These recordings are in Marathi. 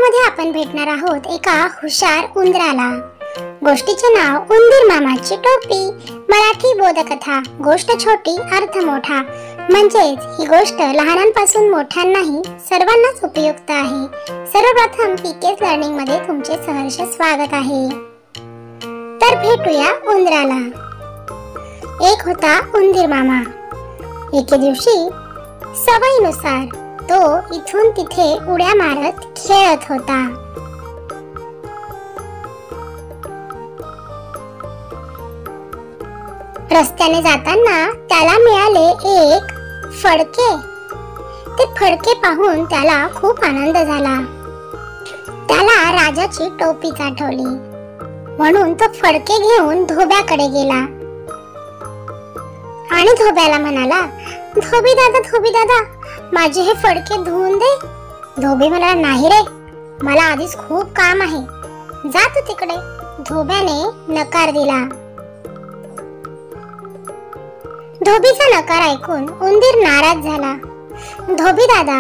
गोष्टीमध्ये आपण भेटणार आहोत एका हुशार उंदराला। गोष्टीचे नाव उंदीर मामाची टोपी। मराठी बोधकथा। गोष्ट छोटी अर्थ मोठा, म्हणजेच ही गोष्ट लहानांपासून मोठ्यांनाही सर्वांनाच उपयुक्त आहे। सर्वप्रथम पीकेस लर्निंग मध्ये तुमचे सहर्ष स्वागत आहे। तर भेटूया उंदराला। एक होता उंदीर मामा। एके दिवशी सवयीनुसार तो इथून तिथे उड्या मारत खेळत होता। रस्त्याने जाताना त्याला मिळाले एक फडके। ते फडके पाहून त्याला खूप आनंद झाला। त्याला राजाची टोपीच आठवली, म्हणून तो फडके घेऊन धोब्याकडे गेला आणि धोब्याला म्हणाला, धोबी दादा माझे हे फडके धुवून दे। धोबी म्हणाला, नाही रे, मला आधीच खूप काम आहे, जा तू तिकडे। धोब्याने नकार दिला। धोबीचा नकार ऐकून उंदीर नाराज झाला। धोबी दादा,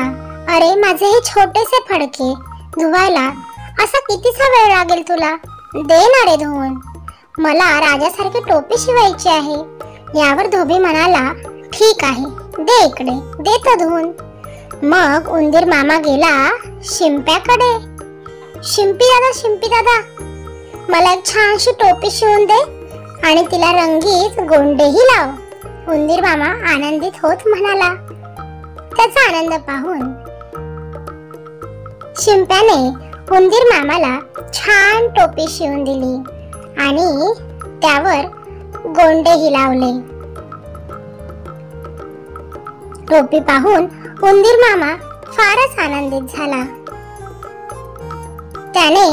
अरे माझे हे छोटेसे फडके धुवायला असा कितीसा वेळ लागेल तुला? दे ना रे धुवून, मला राजासारखी टोपी शिवायची आहे। यावर धोबी म्हणाला, ठीक आहे, दे इकडे, दे तो धुवून। मग उंदीर मामा गेला शिंप्याकडे। शिंपी दादा मला एक छानशी टोपी शिवून दे आणि तिला रंगीत गोंडेही लाव। उंदीर मामा आनंदित होत म्हणाला। त्याचा आनंद पाहून शिंप्याने उंदीर मामाला छान टोपी शिवून दिली आणि त्यावर गोंडेही लावले। टोपी पाहून उंदीर मामा फारच आनंदित झाला। त्याने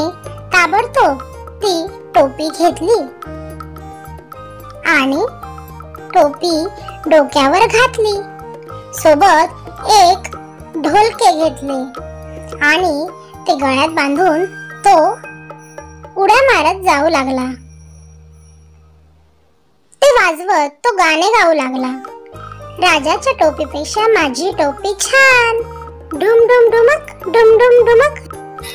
ताबडतोब ती टोपी घेतली आणि टोपी डोक्यावर घातली। सोबत एक ढोलके घेतले आणि ते गळ्यात बांधून तो उड्या मारत जाऊ लागला। ते वाजवत तो गाणे गाऊ लागला। राजाच्या टोपीपेक्षा माझी टोपी छान, डुम डुम डुमक, डुम डुम डुमक।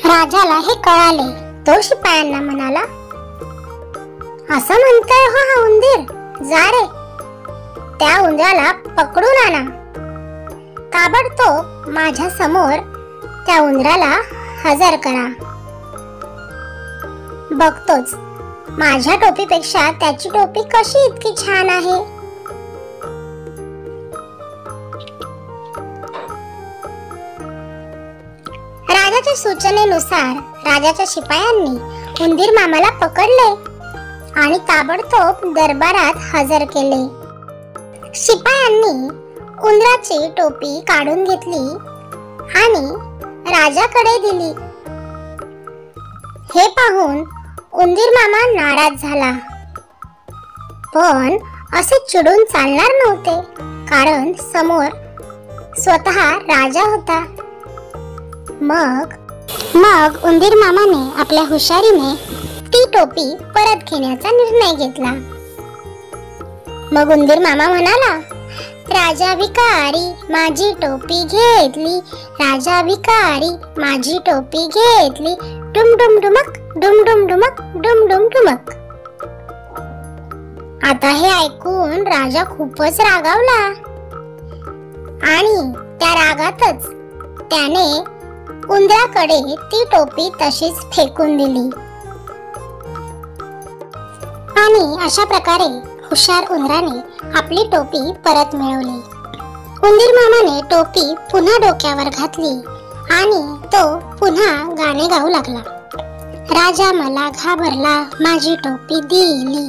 राजाला हे कळाले। तो शिपायांना म्हणाला, असं म्हणतोय हो हा उंदीर, जा रे, त्या उंदराला पकडून आणा। ताबडतोब माझ्या समोर त्या उंदराला हजर करा। बघतोच माझ्या टोपीपेक्षा त्याची टोपी कशी इतकी छान आहे। राजाच्या सूचनेनुसार राजाच्या शिपायांनी उंदीर मामाला पकडले आणि ताबडतोब दरबारात हजर केले। शिपायांनी उंदराची टोपी काढून घेतली आणि राजाकडे दिली। हे पाहून उंदीर मामा नाराज झाला, पण असे चिडून चालणार नव्हते, कारण समोर स्वतः राजा होता। मग उंदीर मामाने आपल्या हुशारीने ती टोपी परत घेण्याचा निर्णय घेतला। मग उंदीर मामा म्हणाला, राजा भिकारी माझी टोपी घेतली, राजा भिकारी माझी टोपी घेतली, डुम डुम डुमक, डुम डुम डुमक, डुम डुम डुमक। आता हे ऐकून राजा खूपच रागावला आणि त्या रागातच त्याने उंदराकडे ती टोपी तशीच फेकून दिली आणि अशा प्रकारे हुशार उंदराने आपली टोपी परत मिळवली। उंदीर मामाने टोपी पुन्हा डोक्यावर घातली आणि तो पुन्हा गाणे गाऊ लागला। राजा मला घाबरला माझी टोपी दिली,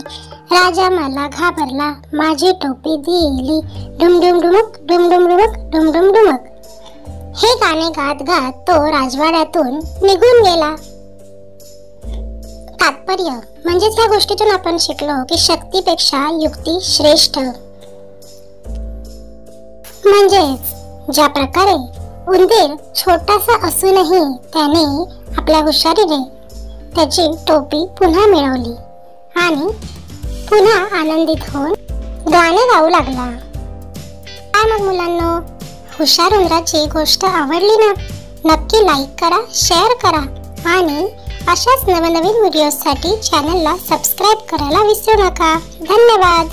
राजा मला घाबरला माझी टोपी दिली, डुम डुम डुमक, डुम डुम डुमक, डुम डुम डुमक। हे गाणे गात गात तो राजवाड्यातून निघून गेला। तात्पर्य म्हणजेच या गोष्टीतून आपण शिकलो की शक्तीपेक्षा युक्ती श्रेष्ठ। म्हणजेच ज्या प्रकारे उंदीर छोटासा असूनही त्याने आपल्या हुशारीने त्याची टोपी पुन्हा मिळवली आणि पुन्हा आनंदित होऊन गाणे गाऊ लागला। काय मग मुलांनो, हुशार उंदराची गोष्ट आवडली ना? नक्की लाईक करा, शेअर करा आणि अशाच नवनवीन व्हिडिओसाठी चॅनलला सबस्क्राईब करायला विसरू नका। धन्यवाद।